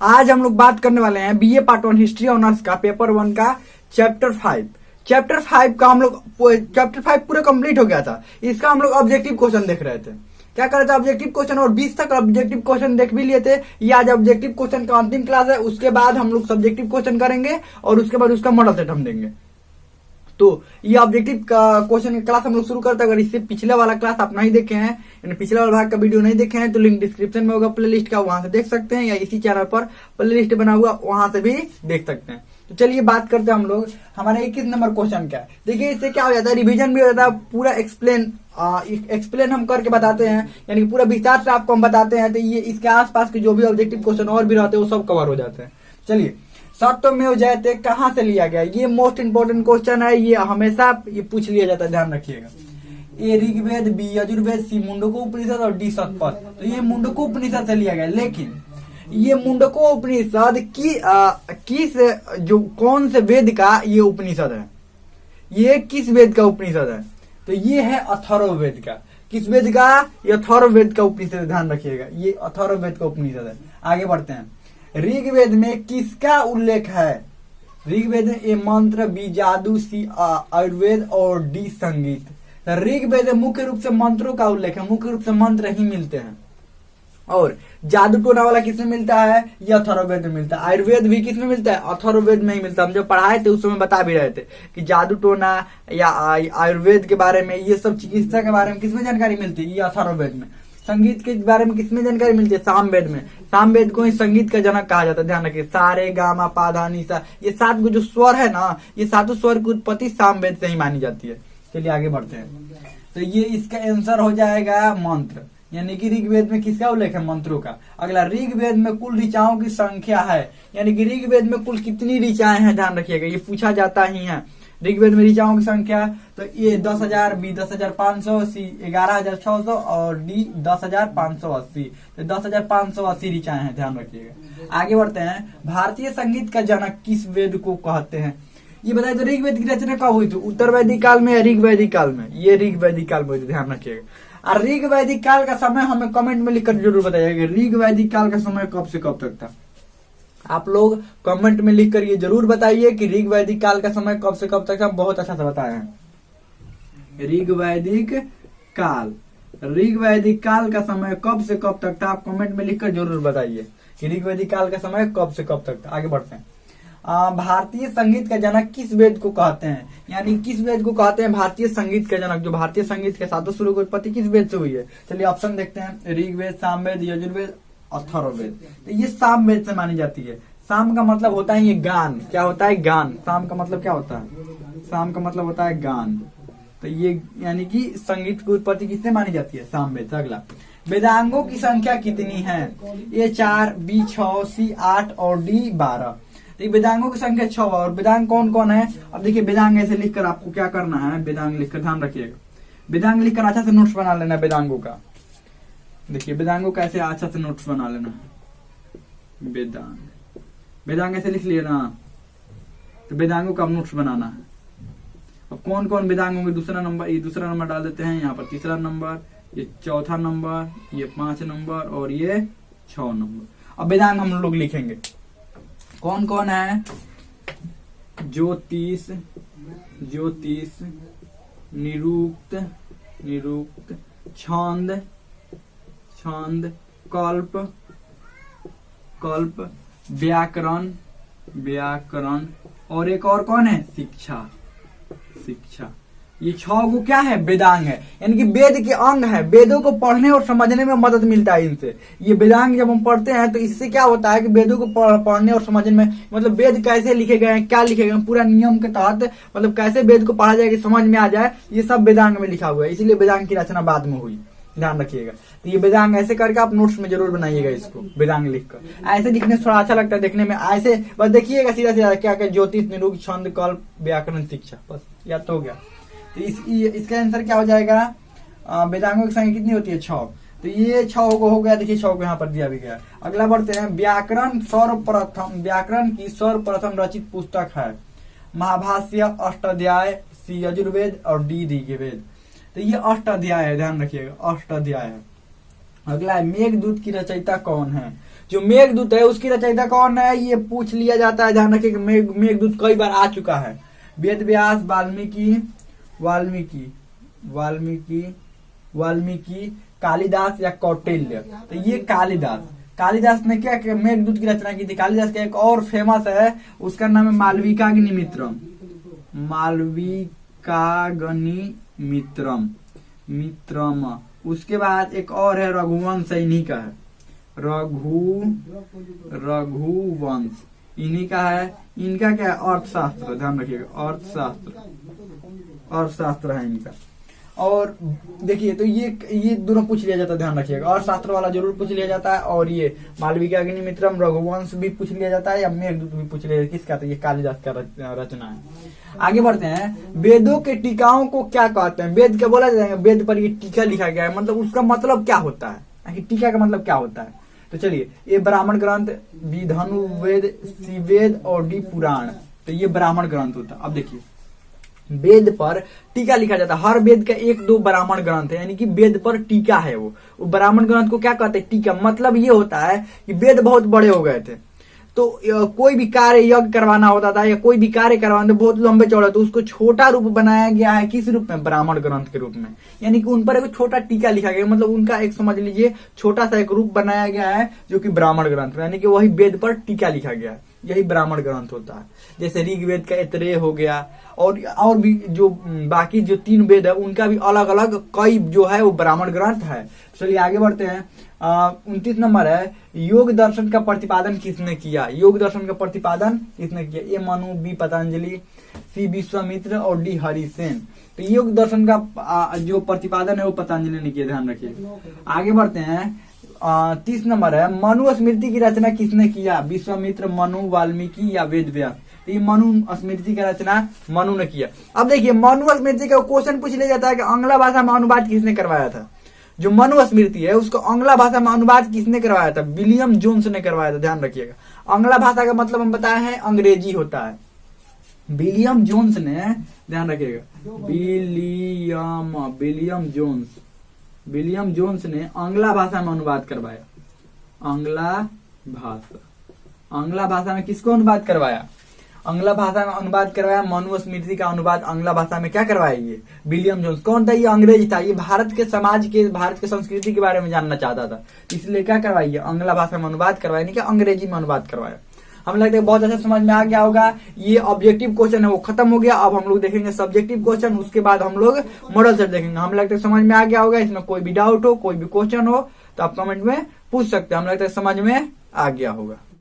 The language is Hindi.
आज हम लोग बात करने वाले हैं बीए पार्ट 1 हिस्ट्री ऑनर्स का पेपर 1 का चैप्टर 5। चैप्टर 5 का हम लोग चैप्टर 5 पूरा कंप्लीट हो गया था। इसका हम लोग ऑब्जेक्टिव क्वेश्चन देख रहे थे। क्या कर रहे थे? ऑब्जेक्टिव क्वेश्चन, और 20 तक ऑब्जेक्टिव क्वेश्चन देख भी लिए थे। ये आज ऑब्जेक्टिव क्वेश्चन का अंतिम क्लास है। उसके बाद हम लोग सब्जेक्टिव क्वेश्चन करेंगे और उसके बाद उसका मॉडल सेट हम देंगे। तो ये ऑब्जेक्टिव का क्वेश्चन की क्लास हम लोग शुरू करते हैं। अगर इससे पिछले वाला क्लास आप नहीं देखे हैं, यानी पिछले वाला भाग का वीडियो नहीं देखे हैं, तो लिंक डिस्क्रिप्शन में होगा प्लेलिस्ट का, वहां से देख सकते हैं, या इसी चैनल पर प्लेलिस्ट बना हुआ वहां से भी देख सकते हैं। तो चलिए बात करते हैं हम लोग हमारे 21 नंबर क्वेश्चन का। देखिए इससे क्या हो जाता है, रिवीजन भी हो जाता है, पूरा एक्सप्लेन हम करके बताते हैं, यानी कि पूरा विस्तार से आपको हम बताते हैं। तो ये इसके आसपास के जो भी ऑब्जेक्टिव क्वेश्चन और भी रहते हैं वो सब कवर हो जाते हैं। चलिए, सत्यमेव जयते कहाँ से लिया गया? ये मोस्ट इंपोर्टेंट क्वेश्चन है, ये हमेशा ये पूछ लिया जाता है, ध्यान रखिएगा। ए ऋग्वेद, बी यजुर्वेद, सी मुंडको उपनिषद और डी सतपथ। तो ये मुंडको उपनिषद से लिया गया, लेकिन ये मुंडको उपनिषद किस जो कौन से वेद का ये उपनिषद है? ये किस वेद का उपनिषद है? तो ये है अथर्ववेद का। किस वेद का? ये अथर्ववेद का उपनिषद, ध्यान रखिएगा, ये अथर्ववेद का उपनिषद है। आगे बढ़ते हैं। ऋग्वेद में किसका उल्लेख है? ऋग्वेद में ए मंत्र, बी जादू, सी आयुर्वेद और डी संगीत। तो ऋग्वेद में मुख्य रूप से मंत्रों का उल्लेख है, मुख्य रूप से मंत्र ही मिलते हैं। और जादू टोना वाला किसमें मिलता है? ये अथर्ववेद में मिलता है। आयुर्वेद भी किसमें मिलता है? अथर्ववेद में ही मिलता है। हम जब पढ़ाए थे उस समय बता भी रहे थे कि जादू टोना या आयुर्वेद के बारे में, ये सब चिकित्सा के बारे में किसमें जानकारी मिलती है? ये अथर्ववेद में। संगीत के बारे में किसमें जानकारी मिलती है? सामवेद में। सामवेद को ही संगीत का जनक कहा जाता है, ध्यान रखिए। सारे गामा पा धा नी सा, ये 7 जो स्वर है ना, ये 7 स्वर की उत्पत्ति सामवेद से ही मानी जाती है। चलिए आगे बढ़ते हैं। तो ये इसका आंसर हो जाएगा मंत्र, यानी कि ऋग्वेद में किसका उल्लेख है? मंत्रों का। अगला, ऋग्वेद में कुल ऋचाओं की संख्या है, यानी कि ऋग्वेद में कुल कितनी ऋचाएं हैं? ध्यान रखिएगा, ये पूछा जाता ही है। ऋग्वेद में ऋचाओं की संख्या, तो ए 10,000, बी 10,500, सी 11,600 और डी 10,580। तो 10,580 ऋचाएं हैं, ध्यान रखिएगा। आगे बढ़ते हैं। भारतीय संगीत का जनक किस वेद को कहते हैं? ये बताइए, तो ऋग्वेद की रचना कब हुई थी? उत्तर वैदिक काल में या ऋग वैदिक काल में? ये ऋग वैदिक काल में हुई थी, ध्यान रखिएगा। और ऋग वैदिक काल का समय हमें कमेंट में लिखकर जरूर बताइएगा। ऋग वैदिक काल का समय कब से कब तक था? आप लोग कमेंट में लिखकर ये जरूर बताइए कि ऋग वैदिक काल का समय कब से कब तक था। बहुत अच्छा से बताए हैं। ऋग वैदिक काल, ऋग वैदिक काल का समय कब से कब तक था? आप कमेंट में लिखकर जरूर बताइए कि ऋग वैदिक काल का समय कब से कब तक था। आगे बढ़ते हैं। भारतीय संगीत का जनक किस वेद को कहते हैं? यानी किस वेद को कहते हैं भारतीय संगीत का जनक? जो भारतीय संगीत के 7 सुरों की उत्पत्ति किस वेद से हुई है? चलिए ऑप्शन देखते हैं। ऋग्वेद, सामवेद, यजुर्वेद, अथर्ववेद। तो ये सामवेद से मानी जाती है। साम का मतलब होता है ये गान। क्या होता है? गान। साम का मतलब क्या होता है? साम का मतलब होता है गान। तो ये यानी कि संगीत की उत्पत्ति किससे मानी जाती है? सामवेद। अगला, वेदांगों की संख्या कितनी है? ए 4, बी 6, सी 8 और डी 12। तो वेदांगों की संख्या 6 और वेदांग कौन कौन है? अब देखिए, वेदांग ऐसे लिखकर आपको क्या करना है, वेदांग लिखकर, ध्यान रखिएगा, वेदांग लिखकर अच्छा से नोट्स बना लेना वेदांगों का। देखिए वेदांगों का ऐसे अच्छा से नोट्स बना लेना है। वेदांग ऐसे लिख लिया ना, तो वेदांगों का नोट्स बनाना है। अब कौन कौन वेदांग होंगे? दूसरा नंबर, ये दूसरा नंबर डाल देते हैं यहाँ पर, तीसरा नंबर, ये चौथा नंबर, ये 5 नंबर और ये 6 नंबर। अब वेदांग हम लोग लिखेंगे कौन कौन है? ज्योतिष, निरुक्त, छंद, कल्प, व्याकरण, और एक और कौन है? शिक्षा। ये 6 को क्या है? वेदांग है, यानी कि वेद के अंग है। वेदों को पढ़ने और समझने में मदद मिलता है इनसे। ये वेदांग जब हम पढ़ते हैं तो इससे क्या होता है कि वेदों को पढ़ने और समझने में, मतलब वेद कैसे लिखे गए हैं, क्या लिखे गए हैं, पूरा नियम के तहत, मतलब कैसे वेद को पढ़ा जाए कि समझ में आ जाए, ये सब वेदांग में लिखा हुआ है। इसीलिए वेदांग की रचना बाद में हुई, ध्यान रखिएगा। तो ये वेदांग ऐसे करके आप नोट्स में जरूर बनाइएगा इसको, वेदांग लिखकर। ऐसे लिखने से थोड़ा अच्छा लगता है देखने में। ऐसे बस देखिएगा सीधा सीधा क्या क्या, ज्योतिष, निरुक्त, छंद, कल्प, व्याकरण, शिक्षा, बस याद तो हो गया। तो इसका आंसर क्या हो जाएगा? वेदांगों की संख्या कितनी होती है? 6। तो ये 6 को हो गया। देखिए 6 को यहाँ पर दिया भी गया। अगला बढ़ते हैं। व्याकरण की सर्वप्रथम रचित पुस्तक है महाभाष्य, अष्टाध्याय, सी यजुर्वेद और डी ऋग्वेद। तो ये अष्टाध्याय है, ध्यान रखिएगा, अष्टाध्याय है। अगला है, मेघदूत की रचयिता कौन है? जो मेघदूत है उसकी रचयिता कौन है, ये पूछ लिया जाता है। ध्यान रखिए कि मेघदूत कई बार आ चुका है। वेद व्यास, वाल्मीकि, कालिदास या कौटिल्य। तो ये कालिदास ने क्या किया, मेघदूत की रचना की थी। कालिदास का एक और फेमस है, उसका नाम है मालविकाग्निमित्रम। उसके बाद एक और है रघुवंश, इन्हीं का है, रघुवंश इन्हीं का है। इनका क्या है, अर्थशास्त्र। ध्यान रखिएगा, अर्थशास्त्र है इनका। और देखिए तो ये दोनों पूछ लिया जाता है, ध्यान रखिएगा। अर्थशास्त्र वाला जरूर पूछ लिया जाता है, और ये मालविकाग्निमित्रम, रघुवंश भी पूछ लिया जाता है, या मेघदूत भी पूछ लिया जाता है। किसका, तो ये कालिदास का रचना है। आगे बढ़ते हैं, वेदों के टीकाओं को क्या कहते हैं। वेद क्या बोला जाएगा, वेद पर ये टीका लिखा गया है, मतलब उसका मतलब क्या होता है, टीका का मतलब क्या होता है। तो चलिए, ये ब्राह्मण ग्रंथ, बी धनुर्वेद, सी वेद और डी पुराण। तो ये ब्राह्मण ग्रंथ होता है। अब देखिए, वेद पर टीका लिखा जाता है। हर वेद का 1-2 ब्राह्मण ग्रंथ है, यानी कि वेद पर टीका है। वो ब्राह्मण ग्रंथ को क्या कहते हैं, टीका। मतलब ये होता है कि वेद बहुत बड़े हो गए थे, तो कोई भी कार्य, यज्ञ करवाना होता था या कोई भी कार्य करवाना बहुत लंबे चौड़े, तो उसको छोटा रूप बनाया गया है। किस रूप में, ब्राह्मण ग्रंथ के रूप में। यानी कि उन पर एक छोटा टीका लिखा गया, मतलब उनका एक, समझ लीजिए, छोटा सा एक रूप बनाया गया है, जो कि ब्राह्मण ग्रंथ, यानी कि वही वेद पर टीका लिखा गया है। यही ब्राह्मण ग्रंथ होता है। जैसे ऋग्वेद का ऐतरेय हो गया, और भी जो बाकी जो 3 वेद है उनका भी अलग अलग कई जो है वो ब्राह्मण ग्रंथ है। चलिए आगे बढ़ते हैं। 29 नंबर है, योग दर्शन का प्रतिपादन किसने किया। योग दर्शन का प्रतिपादन किसने किया, ए मनु, बी पतंजलि, सी विश्वामित्र और डी हरिसेन। तो योग दर्शन का जो प्रतिपादन है वो पतंजलि ने किया, ध्यान रखिए। आगे बढ़ते हैं। 30 नंबर है, मनु स्मृति की रचना किसने किया, विश्वामित्र, मनु, वाल्मीकि या वेद व्यास। तो ये मनु स्मृति का रचना मनु ने किया। अब देखिए, मनु स्मृति का क्वेश्चन पूछ लिया जाता है कि आंग्ला भाषा में अनुवाद किसने करवाया था। जो मनु स्मृति है उसको आंग्ला भाषा में अनुवाद किसने करवाया था, विलियम जोन्स ने करवाया था। ध्यान रखिएगा, आंग्ला भाषा का मतलब हम बताए हैं अंग्रेजी होता है। विलियम जोन्स ने, ध्यान रखिएगा, विलियम जोन्स ने आंग्ला भाषा में अनुवाद करवाया। आंग्ला भाषा में किसको अनुवाद करवाया, आंग्ला भाषा में अनुवाद करवाया। मनु स्मृति का अनुवाद आंग्ला भाषा में क्या करवाया, ये विलियम जोन्स। कौन था, ये अंग्रेज था। ये भारत के समाज के, भारत के संस्कृति के बारे में जानना चाहता था, इसलिए क्या करवाइए, आंग्ला भाषा में अनुवाद करवाया, नहीं कि अंग्रेजी में अनुवाद करवाया। हम लगता है बहुत अच्छा समझ में आ गया होगा। ये ऑब्जेक्टिव क्वेश्चन है वो खत्म हो गया। अब हम लोग देखेंगे सब्जेक्टिव क्वेश्चन, उसके बाद हम लोग मॉडल सेट देखेंगे। हम लगता है समझ में आ गया होगा। इसमें कोई भी डाउट हो, कोई भी क्वेश्चन हो तो आप कमेंट में पूछ सकते हैं। हम लगता है समझ में आ गया होगा।